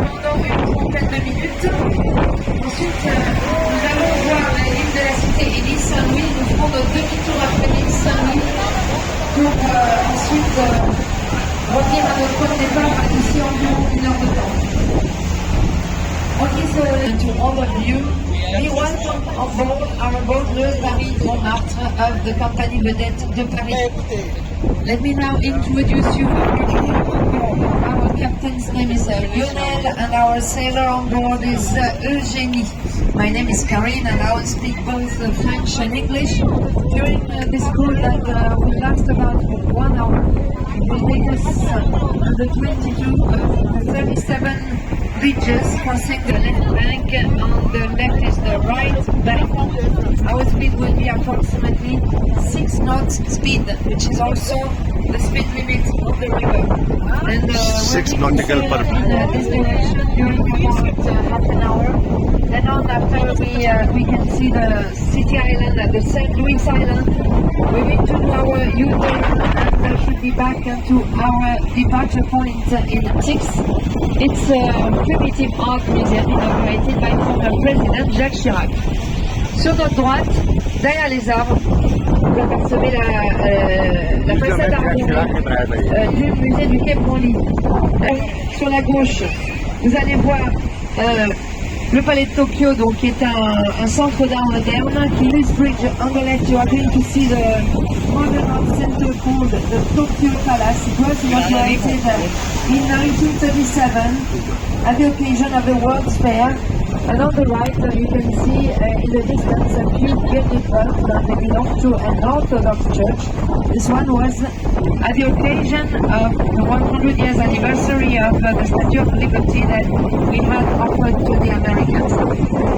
pendant une trentaine de minutes. Ensuite, nous allons voir l'île de la cité et l'île Saint-Louis. Nous ferons notre demi-tour après l'île Saint-Louis pour ensuite revenir à notre point de départ d'ici environ 1 heure de temps. Okay, so to all of you, we welcome on board our boat Le Paris Montmartre of the company Vedette de Paris. Let me now introduce you our captain's name is Lionel and our sailor on board is Eugénie. My name is Karine and I will speak both French and English. During this cruise that will last about 1 hour, it will take us on the 37 bridges crossing the left bank. On the left is the right bank. Our speed will be approximately 6 knots speed, which is also the speed limit of the river. And 6 nautical per in this direction during about half an hour. Then on after we can see the city island, the St. Louis Island. We need to do our U-turn and should be back to our departure point in Tix. It's a primitive art museum inaugurated by former President Jacques Chirac. Sur notre droite, derrière les arbres, vous apercevez la façade arborée du musée du Quai Branly. Sur la gauche, vous allez voir le palais de Tokyo, donc qui est un centre d'art moderne. This bridge on the left, you are going to see the modern art center called the Tokyo Palace. It was inaugurated in 1937 at the occasion of the World's Fair. And on the right, you can see in the distance a few cathedrals that belong to an Orthodox church. This one was at the occasion of the 100 years anniversary of the Statue of Liberty that we had offered to the Americans.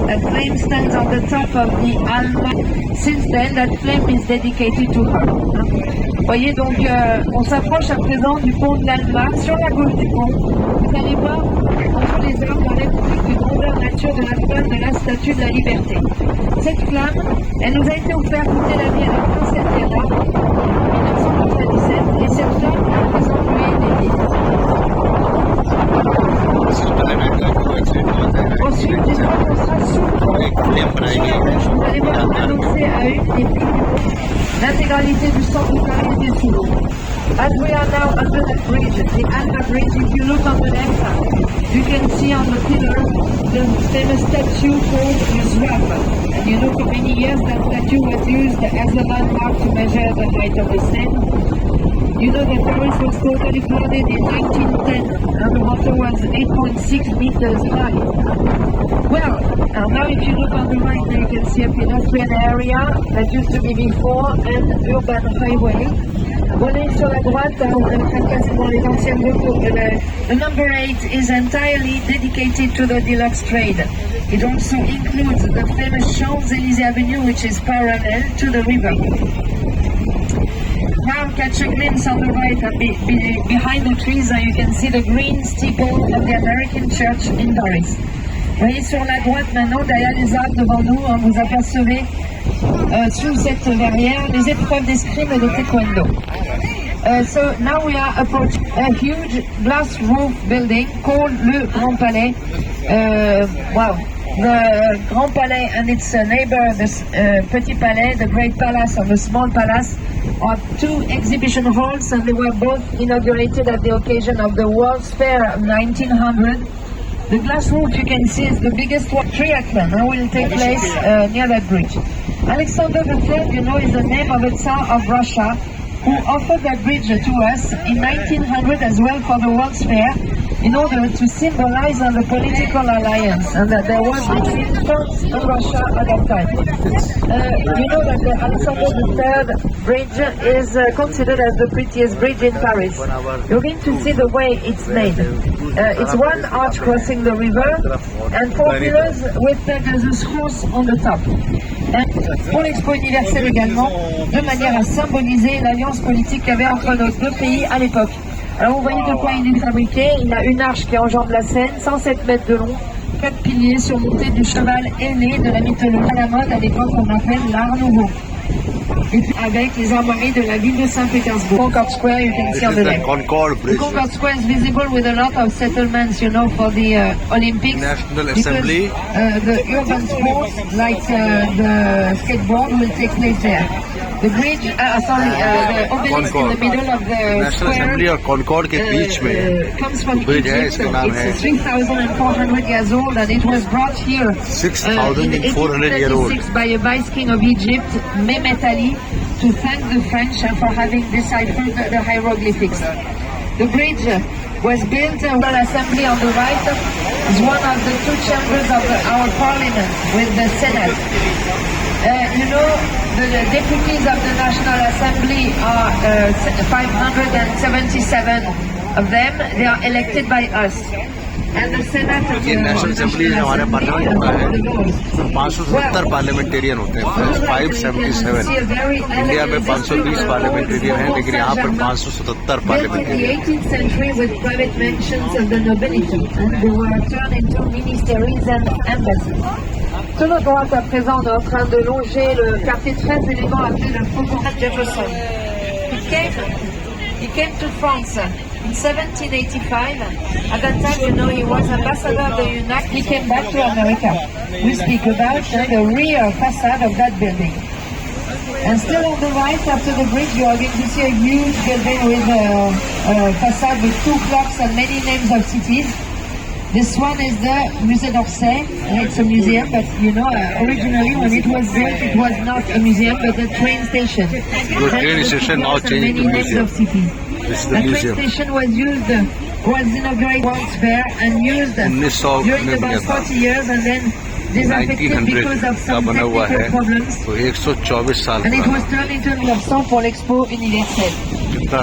That flame stands on the top of the Alma. Since then, that flame is dedicated to her. Vous voyez, donc on s'approche à présent du pont de l'Alma. Sur la gauche du pont, vous allez voir entre les arbres la réplique d'une grandeur nature de la flamme de la Statue de la Liberté. Cette flamme, elle nous a été offerte pour la vie à la princesse Diana en 1997 et cette flamme représente lui des vies. Ensuite, j'espère qu'on sera vous allez voir annoncer à une des plus l'intégralité du centre de Paris était sous l'eau. As we are now under the bridge, the Alma Bridge, if you look on the left side, you can see on the pillar the famous statue called the Zouave. And you know for many years that statue was used as a landmark to measure the height of the Seine. You know that Paris was totally flooded in 1910 and the water was 8.6 meters high. Well, now if you look on the right, you can see a pedestrian area that used to be before an urban highway. Voyez sur la droite, dans les anciennes routes, the number 8 is entirely dedicated to the deluxe trade. It also includes the famous Champs-Élysées Avenue, which is parallel to the river. Now catch a glimpse on the right, behind the trees, you can see the green steeple of the American Church in Paris. Vous voyez sur la droite maintenant, derrière les arbres devant nous, vous apercevez sous cette verrière les épreuves d'escrime et de taekwondo. So now we are approaching a huge glass roof building called Le Grand Palais. Wow, the Grand Palais and its neighbor, the Petit Palais, the Great Palace and the Small Palace, are two exhibition halls, and they were both inaugurated at the occasion of the World's Fair of 1900. The glass roof you can see is the biggest one. Triathlon will take place near that bridge. Alexander III, you know, is the name of a Tsar of Russia who offered that bridge to us in 1900 as well for the World's Fair in order to symbolize the political alliance and that there was between France and Russia at that time. You know that the Alexander III bridge is considered as the prettiest bridge in Paris. You're going to see the way it's made. It's one arch crossing the river and 4 pillars with the horse on the top. Pour l'Expo universelle également, de manière à symboliser l'alliance politique qu'il y avait entre nos deux pays à l'époque. Alors vous voyez de quoi il est fabriqué. Il a une arche qui enjambe la Seine, 107 mètres de long, 4 piliers surmontés du cheval ailé de la mythologie à la mode à l'époque qu'on appelle l'Art Nouveau. avec les armoiries de la ville de Saint-Pétersbourg. Concord Square, you can see on the left. Concord The Bridge. Concord Square is visible with a lot of settlements, you know, for the Olympics. National Assembly. Because, the urban sports, like the skateboard, will take place there. The bridge, the obelisk in the middle of the National Assembly square और Concord के बीच में comes from bridge है, Egypt. इसका नाम है It's 3,400 years old, and it was brought here 6,400 year old. in 1836 by a vice king of Egypt, Mehmet Ali, to thank the French for having deciphered the hieroglyphics. The bridge was built by assembly on the right is one of the two chambers of our parliament with the Senate. You know, the deputies of the National Assembly are 577 of them. They are elected by us. And the Senate of the National Assembly हमारे पार्लियामेंट होता है 577 पार्लियामेंटेरियन होते हैं 577 इंडिया में 520 पार्लियामेंटेरियन हैं लेकिन यहाँ पर 577 parliamentarian. In the 18th century with private mansions of the nobility, and they were turned into ministeries and embassies. Sur notre droite, à présent, on est en train de longer le quartier très élégant appelé le Faubourg Jefferson. He came to France in 1785. At that time, you know, he was ambassador of the United States. He came back to America. We speak about the rear facade of that building. And still on the right, after the bridge, you are going to see a huge building with a facade with two clocks and many names of cities. This one is the Musée d'Orsay. It's a museum, but you know, originally when it was built, it was not a museum, but a train station. The train station now changed to museum. This is the museum. Train station was inaugurated World's Fair and used during about 40 years, and then disaffected because of some technical problems. तो 124 साल And it was turned into 1900 pour l'Expo universelle.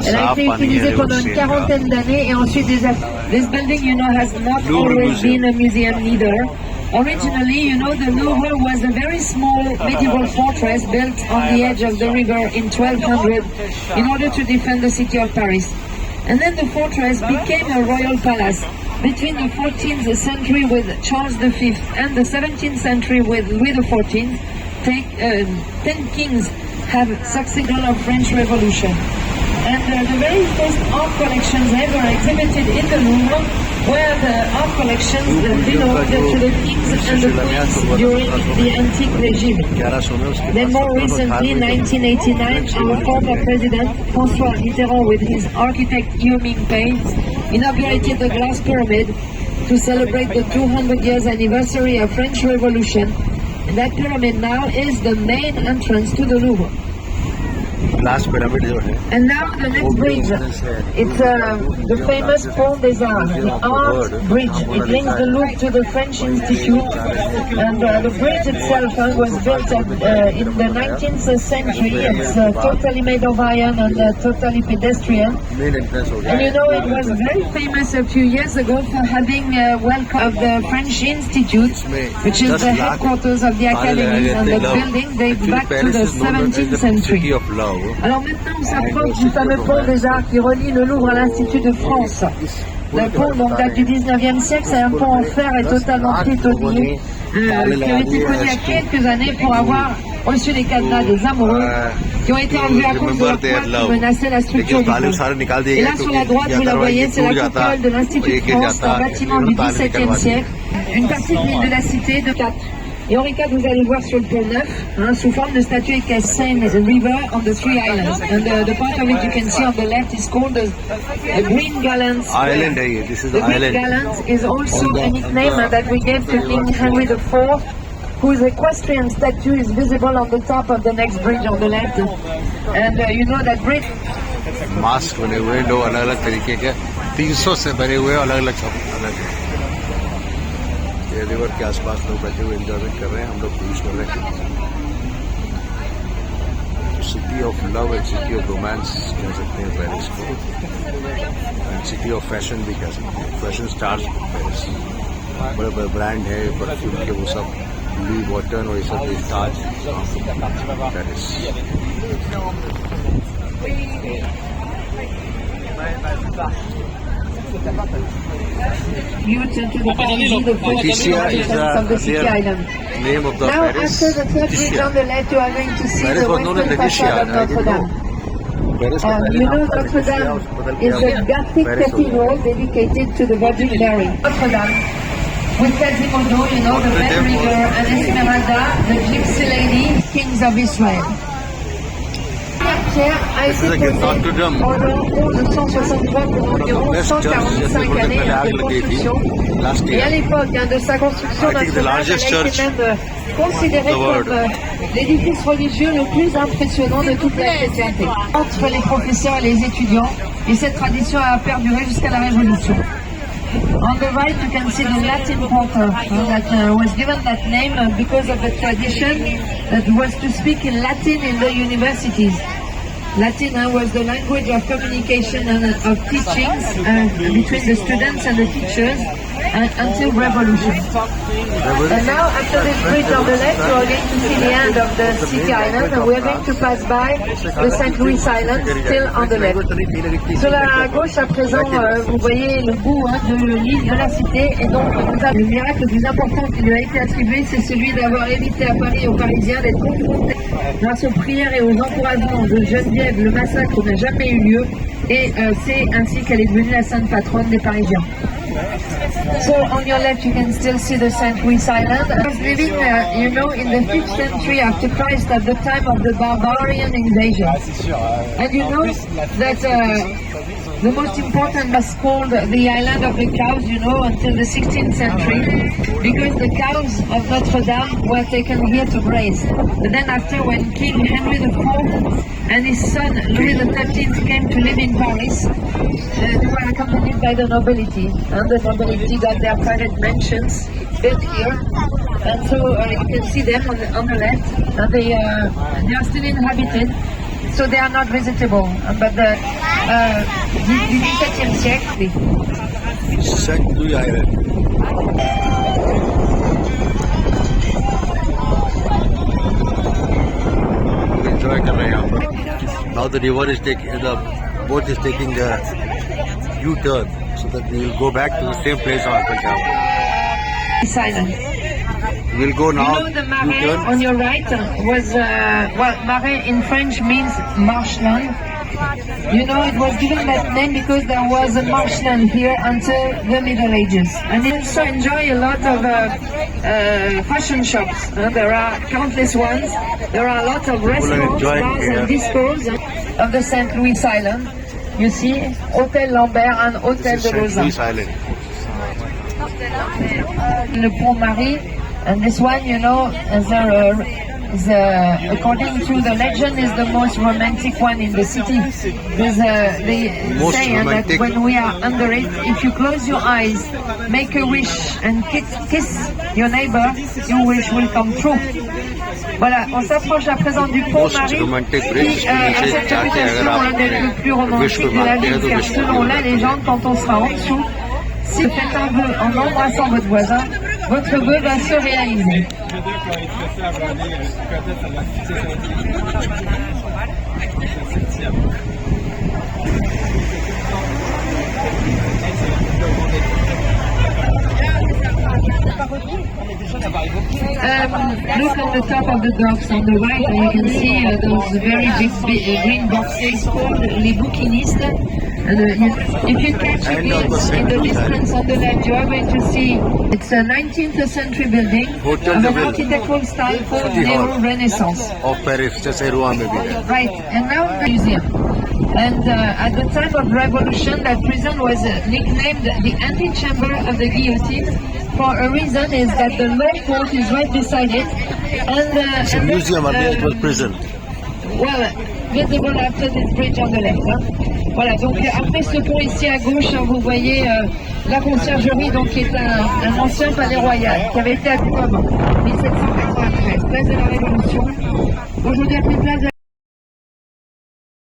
Elle a été utilisée pendant une quarantaine d'années et ensuite this building, you know, has not always been a museum neither. Originally, you know, the Louvre was a very small medieval fortress built on the edge of the river in 1200 in order to defend the city of Paris. And then the fortress became a royal palace. Between the 14th century with Charles V and the 17th century with Louis XIV, 10 kings have succeeded of French Revolution. And the very first art collections ever exhibited in the Louvre were the art collections belonged to the kings and the queens during the antique regime. Then more recently, in 1989, our former president, François Mitterrand, with his architect Yu Ming-pei, inaugurated the glass pyramid to celebrate the 200 years anniversary of French Revolution. And that pyramid now is the main entrance to the Louvre. Glass pyramid जो है. And now the next bridge, it's the famous Pont des Arts, the art bridge. It links the Louvre to the French Institute, and the bridge itself was built in the 19th century. It's totally made of iron and totally pedestrian. And you know, it was very famous a few years ago for having welcome of the French Institute, which is the headquarters of the academies, and the building dates back to the 17th century. Alors maintenant, on s'approche du fameux pont des Arts qui relie le Louvre à l'Institut de France. Le pont donc, date du 19e siècle, c'est un pont en fer et totalement piétonnier, qui a été connu il y a quelques années pour avoir reçu les cadenas des amoureux qui ont été enlevés à cause de leur poids qui menaçait la structure du pont. Et là sur la droite, vous la voyez, c'est la coupole de l'Institut de France, un bâtiment du XVIIe siècle, une partie de l'île de la Cité de 4. Et en cas, vous allez voir sur le pont neuf, sous forme de statue écrite Seine River on the three islands. And the part of it you can see on the left is called the Green Gallant Square. Island है ये. This is the Green island. Gallant is also a nickname that we gave to King Henry IV, whose equestrian statue is visible on the top of the next bridge on the left. And you know that bridge. Mask बने हुए लोग अलग-अलग तरीके के 300 से बने हुए अलग-अलग सब अलग है. ये रिवर के आसपास लोग बैठे हुए एंजॉयमेंट कर रहे हैं. हम लोग बीच में बैठे. City of love and city of romance कह सकते हैं पेरिस को, एंड सिटी ऑफ फैशन भी कह सकते हैं. फैशन स्टार्स पेरिस, बड़े बड़े ब्रांड है परफ्यूम के, वो सब लुई वॉटन और ये सब ताज Paris. You turn to the Paris, the first Letitia is of the city the island. name of the Now, Paris. after the third bridge Letitia. on the left, you are going to see Paris the was known as western Letitia. facade of I didn't Notre Dame. know. Paris का पहले You नाम know था Notre Letitia, Dame उसको बदल is दिया a Gothic Paris हो गया. cathedral dedicated to the Virgin Mary. Notre Dame, with Quasimodo, you know, the Notre Red Dame River, and Esmeralda, the Gypsy Lady, kings of Israel. Pierre a This is été again posé Notre Dame. pendant 1163 pour environ Best church 145 années पहले आग de लगी थी construction. last Et à year. l'époque de sa construction, I think the Notre-Dame largest elle a été church même considérée the world. comme l'édifice religieux le plus impressionnant de toute la chrétienté. Entre les professeurs et les étudiants, et cette tradition a perduré jusqu'à la Révolution. On the right, you can see the Latin porter that was given that name because of the tradition that was to speak in Latin in the universities. Latin was the language of communication and of teachings between the students and the teachers until revolution. And now, after this bridge on the left, you are going to see the end of the city island, and we are going to pass by the St. Louis Island, still on the left. Sur la gauche, à présent, vous voyez le bout de l'île de la cité, et donc le miracle le plus important qui lui a été attribué, c'est celui d'avoir évité à Paris et aux Parisiens d'être confrontés grâce aux prières et aux encouragements de Geneviève. Le massacre n'a jamais eu lieu, et c'est ainsi qu'elle est devenue la sainte patronne des Parisiens. So on your left you can still see the St. Louis Island. I was living, you know, in the 5th century after Christ at the time of the barbarian invasion. And you know that the most important was called the Island of the Cows, you know, until the 16th century, because the cows of Notre Dame were taken here to graze. But then after, when King Henry IV and his son Louis XIII came to live in Paris, they were accompanied by the nobility. And the nobility got their private mansions built here. And so you can see them on the left. And they are still inhabited. So they are not visitable, but the 17e siècle. St. Louis Island. Enjoy कर रहे हैं यहाँ पर. Now the river is taking, the boat is taking a U-turn, so that we will go back to the same place on Punjab. Silent. We'll go now. You know the marais U-turn. on your right was, well, marais in French means marshland. You know, it was given that name because there was a marshland here until the Middle Ages. And you also enjoy a lot of fashion shops. There are countless ones. There are a lot of restaurants, bars and discos of the St. Louis Island. You see, Hôtel Lambert and Hôtel de St. Lausanne. Louis Island. Le Pont Marie, and this one, you know, according to the legend, is the most romantic one in the city. They say that when we are under it, if you close your eyes, make a wish and kiss your neighbor, your wish will come true. Voilà, on s'approche à présent du Pont Marie, qui a cette réputation d'être le plus romantique de la ville, car selon la légende, quand on sera en dessous, si vous faites un vœu en embrassant votre voisin, votre vœu va se réaliser. Look on the top of the docks on the right, and you can see those very big green boxes called les bouquinistes. If you catch a glimpse in the distance on the left, you are going to see it's a 19th century building of an architectural style called Neo-Renaissance. Of Paris, just Rouen maybe. Right, and now the museum. And at the time of revolution, that prison was nicknamed the antechamber of the guillotine. For a reason is that the law court is right beside it. And it's a museum, I mean it was prison. Well, visible after this bridge on the left. Voilà, donc après ce pont ici à gauche, vous voyez la conciergerie, donc qui est un ancien palais royal, qui avait été habité avant 1793, place de la Révolution. Aujourd'hui appelé place de